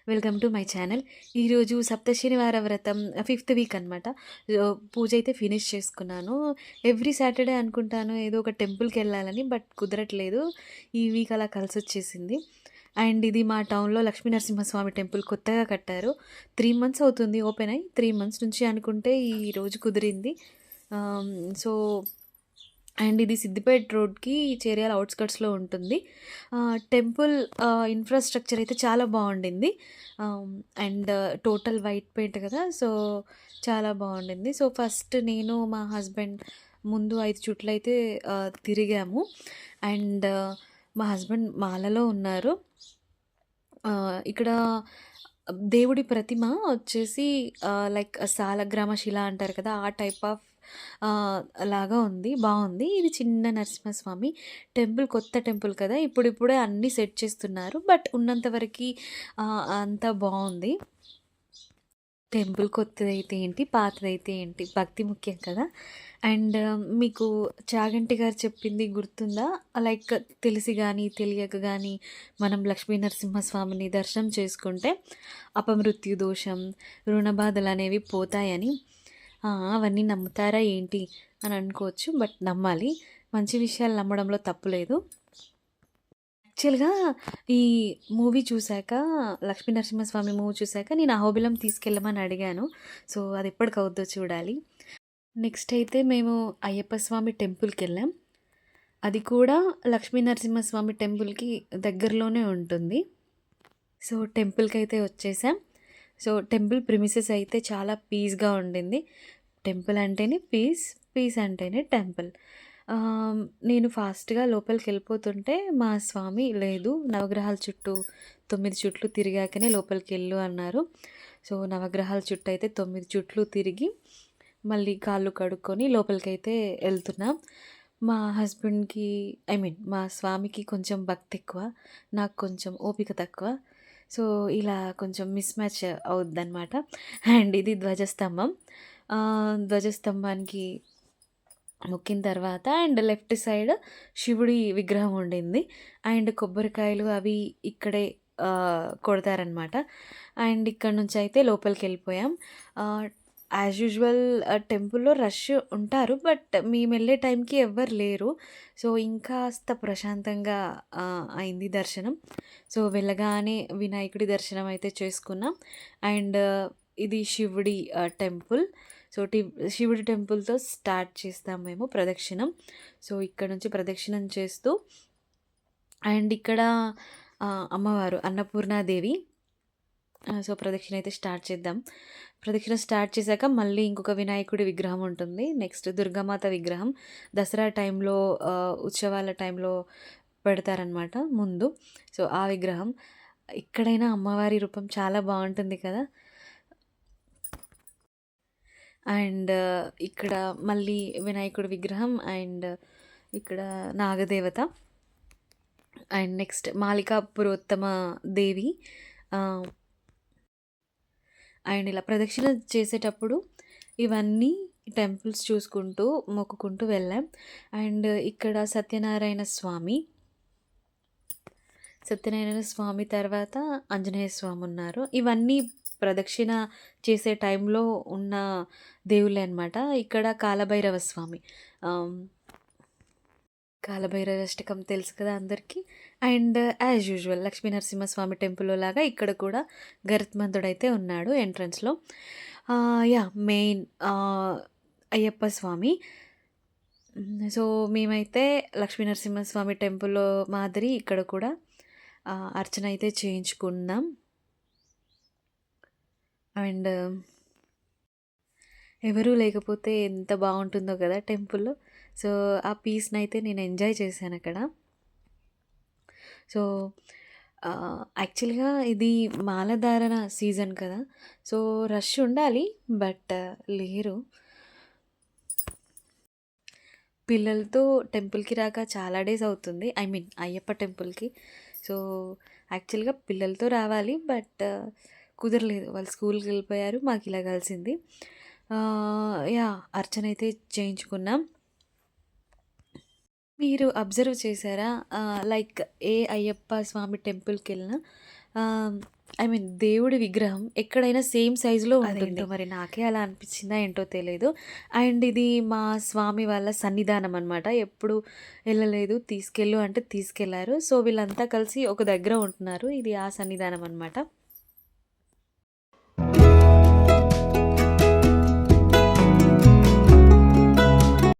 Welcome to my channel. ఈరోజు సప్తశనివార వ్రతం fifth week అనమాట. పూజ అయితే ఫినిష్ చేసుకున్నాను. ఎవ్రీ సాటర్డే అనుకుంటాను ఏదో ఒక టెంపుల్కి వెళ్ళాలని, బట్ కుదరట్లేదు. ఈ వీక్ అలా కలిసి వచ్చేసింది. అండ్ ఇది మా టౌన్లో లక్ష్మీ నరసింహస్వామి టెంపుల్ కొత్తగా కట్టారు. 3 months అవుతుంది ఓపెన్ అయ్యి. 3 months నుంచి అనుకుంటే ఈ రోజు కుదిరింది. సో అండ్ ఇది సిద్దిపేట రోడ్కి చేర్యాల అవుట్స్కట్స్లో ఉంటుంది. టెంపుల్ ఇన్ఫ్రాస్ట్రక్చర్ అయితే చాలా బాగుండింది. అండ్ టోటల్ వైట్ పెయింట్ కదా, సో చాలా బాగుండింది. సో ఫస్ట్ నేను మా హస్బెండ్ ముందు 5 చుట్లు అయితే తిరిగాము. అండ్ మా హస్బెండ్ మాలలో ఉన్నారు. ఇక్కడ దేవుడి ప్రతిమ వచ్చేసి లైక్ సాలగ్రామ శిల అంటారు కదా, ఆ టైప్ ఆఫ్ లాగా ఉంది. బాగుంది. ఇది చిన్న నరసింహస్వామి టెంపుల్, కొత్త టెంపుల్ కదా, ఇప్పుడిప్పుడే అన్నీ సెట్ చేస్తున్నారు. బట్ ఉన్నంత వరకు అంతా బాగుంది. టెంపుల్ కొత్తదైతే ఏంటి, పాతదైతే ఏంటి, భక్తి ముఖ్యం కదా. అండ్ మీకు చాగంటి గారు చెప్పింది గుర్తుందా? లైక్ తెలిసి కానీ తెలియక కానీ మనం లక్ష్మీ నరసింహస్వామిని దర్శనం చేసుకుంటే అపమృత్యు దోషం, రుణబాధలు అనేవి పోతాయని. అవన్నీ నమ్ముతారా ఏంటి అని అనుకోవచ్చు, బట్ నమ్మాలి. మంచి విషయాలు నమ్మడంలో తప్పులేదు. యాక్చువల్గా ఈ మూవీ చూశాక, లక్ష్మీ నరసింహస్వామి మూవీ చూశాక నేను అహోబిలం తీసుకెళ్ళమని అడిగాను. సో అది ఎప్పటికవుద్దో చూడాలి. నెక్స్ట్ అయితే మేము అయ్యప్ప స్వామి టెంపుల్కి వెళ్ళాం. అది కూడా లక్ష్మీ నరసింహస్వామి టెంపుల్కి దగ్గరలోనే ఉంటుంది. సో టెంపుల్కి అయితే వచ్చేసాం. సో టెంపుల్ ప్రిమిసెస్ అయితే చాలా పీస్గా ఉండింది. టెంపుల్ అంటేనే పీస్, పీస్ అంటేనే టెంపుల్. నేను ఫాస్ట్గా లోపలికి వెళ్ళిపోతుంటే మా స్వామి లేదు, నవగ్రహాల చుట్టూ 9 చుట్లు తిరిగాకనే లోపలికి వెళ్ళు అన్నారు. సో నవగ్రహాల చుట్టూ అయితే 9 చుట్లు తిరిగి మళ్ళీ కాళ్ళు కడుక్కొని లోపలికైతే వెళ్తున్నాం. మా హస్బెండ్కి, ఐ మీన్ మా స్వామికి కొంచెం భక్తి ఎక్కువ, నాకు కొంచెం ఓపిక తక్కువ. సో ఇలా కొంచెం మిస్ మ్యాచ్ అవుద్దన్నమాట. అండ్ ఇది ధ్వజస్తంభం. ధ్వజస్తంభానికి మొక్కిన తర్వాత అండ్ లెఫ్ట్ సైడ్ శివుడి విగ్రహం ఉండింది. అండ్ కొబ్బరికాయలు అవి ఇక్కడే కొడతారనమాట. అండ్ ఇక్కడ నుంచి అయితే లోపలికి వెళ్ళిపోయాం. యాజ్ యూజువల్ టెంపుల్లో రష్ ఉంటారు, బట్ మేము వెళ్ళే టైంకి ఎవ్వరు లేరు. సో ఇంకాస్త ప్రశాంతంగా అయింది దర్శనం. సో వెళ్ళగానే వినాయకుడి దర్శనం అయితే చేసుకున్నాం. అండ్ ఇది శివుడి టెంపుల్. సో శివుడి టెంపుల్తో స్టార్ట్ చేస్తాం మేము ప్రదక్షిణం. సో ఇక్కడ నుంచి ప్రదక్షిణం చేస్తూ అండ్ ఇక్కడ అమ్మవారు అన్నపూర్ణాదేవి. సో ప్రదక్షిణ అయితే స్టార్ట్ చేద్దాం. ప్రదక్షిణ స్టార్ట్ చేశాక మళ్ళీ ఇంకొక వినాయకుడి విగ్రహం ఉంటుంది. నెక్స్ట్ దుర్గామాత విగ్రహం దసరా టైంలో, ఉత్సవాల టైంలో పెడతారనమాట ముందు. సో ఆ విగ్రహం. ఇక్కడైనా అమ్మవారి రూపం చాలా బాగుంటుంది కదా. అండ్ ఇక్కడ మళ్ళీ వినాయకుడి విగ్రహం అండ్ ఇక్కడ నాగదేవత and next Malika Purottama Devi. And ఇలా ప్రదక్షిణ చేసేటప్పుడు ఇవన్నీ టెంపుల్స్ చూసుకుంటూ మొక్కుకుంటూ వెళ్ళాం. అండ్ ఇక్కడ సత్యనారాయణ స్వామి తర్వాత ఆంజనేయ స్వామి ఉన్నారు. ఇవన్నీ ప్రదక్షిణ చేసే టైంలో ఉన్న దేవుళ్ళే అనమాట. ఇక్కడ కాలభైరవ స్వామి, కాలభైరవ అష్టకం తెలుసు కదా అందరికీ. And as usual Lakshmi Narasimhaswamy టెంపుల్లో లాగా ఇక్కడ కూడా గరుత్మంతుడైతే ఉన్నాడు ఎంట్రన్స్లో. యా మెయిన్ అయ్యప్ప స్వామి. సో మేమైతే లక్ష్మీ నరసింహస్వామి టెంపుల్లో మాదిరి ఇక్కడ కూడా అర్చన అయితే చేయించుకున్నాం. అండ్ ఎవరూ లేకపోతే ఎంత బాగుంటుందో కదా టెంపుల్లో. సో ఆ పీస్ని అయితే నేను ఎంజాయ్ చేశాను అక్కడ. సో యాక్చువల్గా ఇది మాలధారణ సీజన్ కదా, సో రష్ ఉండాలి, బట్ లేరు. పిల్లలతో టెంపుల్కి రాక చాలా డేస్ అవుతుంది, ఐ మీన్ అయ్యప్ప టెంపుల్కి. సో యాక్చువల్గా పిల్లలతో రావాలి, బట్ కుదరలేదు. వాళ్ళు స్కూల్కి వెళ్ళిపోయారు, మాకు ఇలా కలిసింది. యా అర్చన అయితే చేయించుకున్నాం. మీరు అబ్జర్వ్ చేశారా, లైక్ ఏ అయ్యప్ప స్వామి టెంపుల్కి వెళ్ళినా ఐ మీన్ దేవుడి విగ్రహం ఎక్కడైనా సేమ్ సైజులో ఉంటుంది. అదేంటో మరి నాకే అలా అనిపించిందా ఏంటో తెలీదు. అండ్ ఇది మా స్వామి వాళ్ళ సన్నిధానం అనమాట. ఎప్పుడు వెళ్ళలేదు. తీసుకెళ్ళు అంటే తీసుకెళ్లారు. సో, వీళ్ళంతా కలిసి ఒక దగ్గర ఉంటున్నారు. ఇది ఆ సన్నిధానం అనమాట.